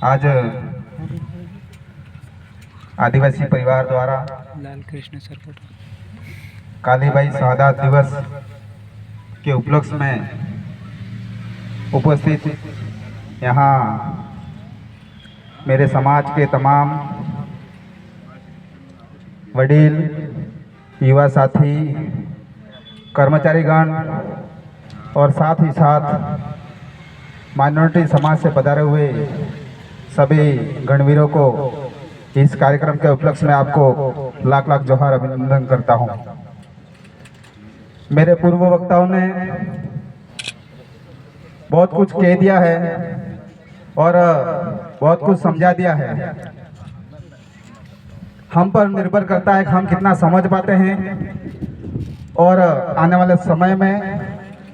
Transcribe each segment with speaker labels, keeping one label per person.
Speaker 1: आज आदिवासी परिवार द्वारा
Speaker 2: लाल कृष्ण सरपट
Speaker 1: कालीबाई शहादत दिवस के उपलक्ष्य में उपस्थित यहाँ मेरे समाज के तमाम वडील, युवा साथी, कर्मचारीगण और साथ ही साथ माइनॉरिटी समाज से पधारे हुए सभी गणवीरों को इस कार्यक्रम के उपलक्ष्य में आपको लाख लाख जोहार अभिनंदन करता हूं। मेरे पूर्व वक्ताओं ने बहुत कुछ कह दिया है और बहुत कुछ समझा दिया है। हम पर निर्भर करता है कि हम कितना समझ पाते हैं और आने वाले समय में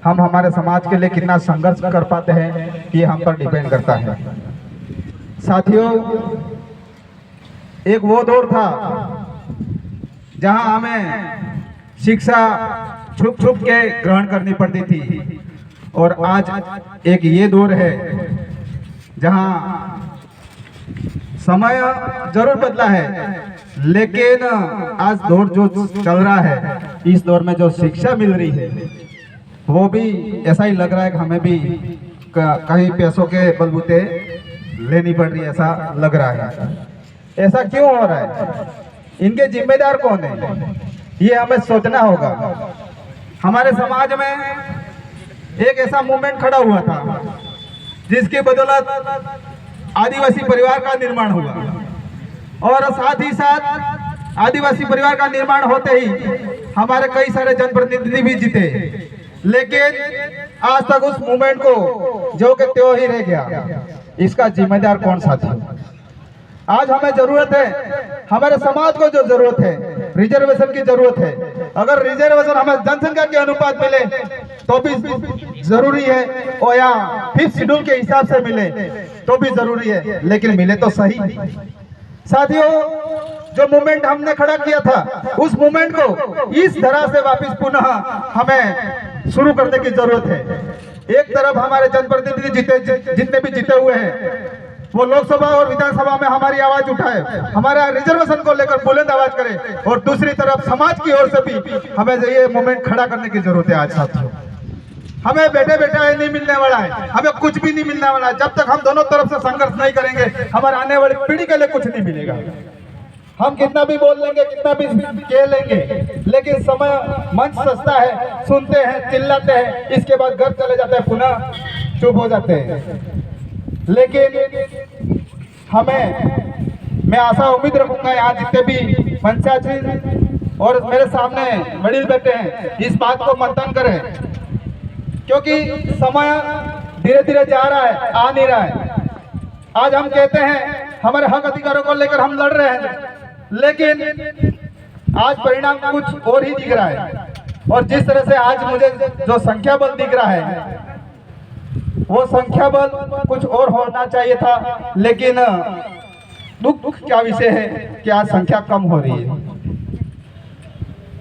Speaker 1: हम हमारे समाज के लिए कितना संघर्ष कर पाते हैं, ये हम पर डिपेंड करता है। साथियों, एक वो दौर था जहां हमें शिक्षा छुप छुप के ग्रहण करनी पड़ती थी और आज एक ये दौर है जहां समय जरूर बदला है, लेकिन आज दौर जो चल रहा है, इस दौर में जो शिक्षा मिल रही है वो भी ऐसा ही लग रहा है कि हमें भी कहीं पैसों के बलबूते लेनी पड़ रही है, ऐसा लग रहा है। ऐसा क्यों हो रहा है? इनके जिम्मेदार कौन है, ये हमें सोचना होगा। हमारे समाज में एक ऐसा मूवमेंट खड़ा हुआ था जिसकी बदौलत आदिवासी परिवार का निर्माण हुआ और साथ ही साथ आदिवासी परिवार का निर्माण होते ही हमारे कई सारे जनप्रतिनिधि भी जीते, लेकिन आज तक उस मूवमेंट को जो के त्यों ही रह गया। इसका जिम्मेदार कौन साथी? आज हमें जरूरत है, हमारे समाज को जो जरूरत है, रिजर्वेशन की जरूरत है। अगर रिजर्वेशन हमें जनसंख्या के अनुपात मिले तो भी जरूरी है और या 5th शेड्यूल के हिसाब से मिले तो भी जरूरी है, लेकिन मिले तो सही। साथियों, जो मूवमेंट हमने खड़ा किया था, उस मूवमेंट को इस तरह से वापस पुनः हमें शुरू करने की जरूरत है। एक तरफ हमारे जनप्रतिनिधि जितने भी जीते हुए हैं वो लोकसभा और विधानसभा में हमारी आवाज उठाए, हमारा रिजर्वेशन को लेकर बुलंद आवाज करे, और दूसरी तरफ समाज की ओर से भी हमें ये मूवमेंट खड़ा करने की जरूरत है। आज साथियों, हमें बैठे बैठे नहीं मिलने वाला है, हमें कुछ भी नहीं मिलने वाला है। जब तक हम दोनों तरफ से संघर्ष नहीं करेंगे, हमारे आने वाली पीढ़ी के लिए कुछ नहीं मिलेगा। हम कितना भी बोल लेंगे, कितना भी कह लेंगे, लेकिन समय मंच सस्ता है, सुनते हैं, चिल्लाते हैं, इसके बाद घर चले जाते हैं, पुनः चुप हो जाते हैं। लेकिन मैं आशा उम्मीद रखूंगा यहाँ जितने भी पंचायत और मेरे सामने वडील बैठे हैं, इस बात को मंथन करें, क्योंकि समय धीरे धीरे जा रहा है, आ नहीं रहा है। आज हम कहते हैं हमारे हक अधिकारों को लेकर हम लड़ रहे हैं, लेकिन आज परिणाम कुछ और ही दिख रहा है। और जिस तरह से आज मुझे जो संख्या बल दिख रहा है, वो संख्या बल कुछ और होना चाहिए था, लेकिन दुख क्या विषय है कि आज संख्या कम हो रही है।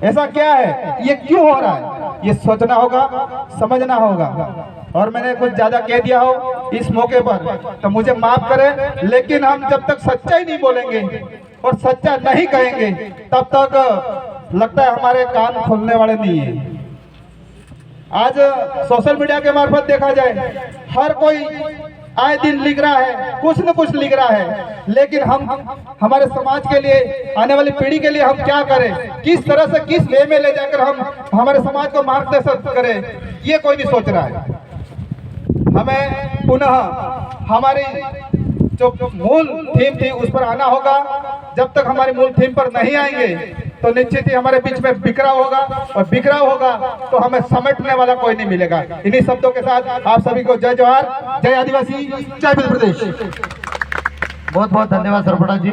Speaker 1: ऐसा क्या है, ये क्यों हो रहा है, ये सोचना होगा, समझना होगा। और मैंने कुछ ज्यादा कह दिया हो इस मौके पर तो मुझे माफ करें, लेकिन हम जब तक सच्चाई नहीं बोलेंगे और सच्चा नहीं कहेंगे, तब तक लगता है हमारे कान खोलने वाले नहीं है। आज सोशल मीडिया के मार्फत देखा जाए, हर कोई आए दिन लिख रहा है, कुछ न कुछ लिख रहा है, लेकिन हम हमारे समाज के लिए, आने वाली पीढ़ी के लिए हम क्या करें, किस तरह से, किस वे में ले जाकर हम हमारे समाज को मार्गदर्शन करें, ये कोई नहीं सोच रहा है। हमें पुनः हमारी जो मूल थीम थी उस पर आना होगा। जब तक हमारी मूल थीम पर नहीं आएंगे तो निश्चित ही हमारे बीच में बिखराव होगा, और बिखराव होगा तो हमें समेटने वाला कोई नहीं मिलेगा। इन्हीं शब्दों के साथ आप सभी को जय जोहार, जय आदिवासी, जय मध्य प्रदेश।
Speaker 3: बहुत बहुत धन्यवाद सरपटा जी।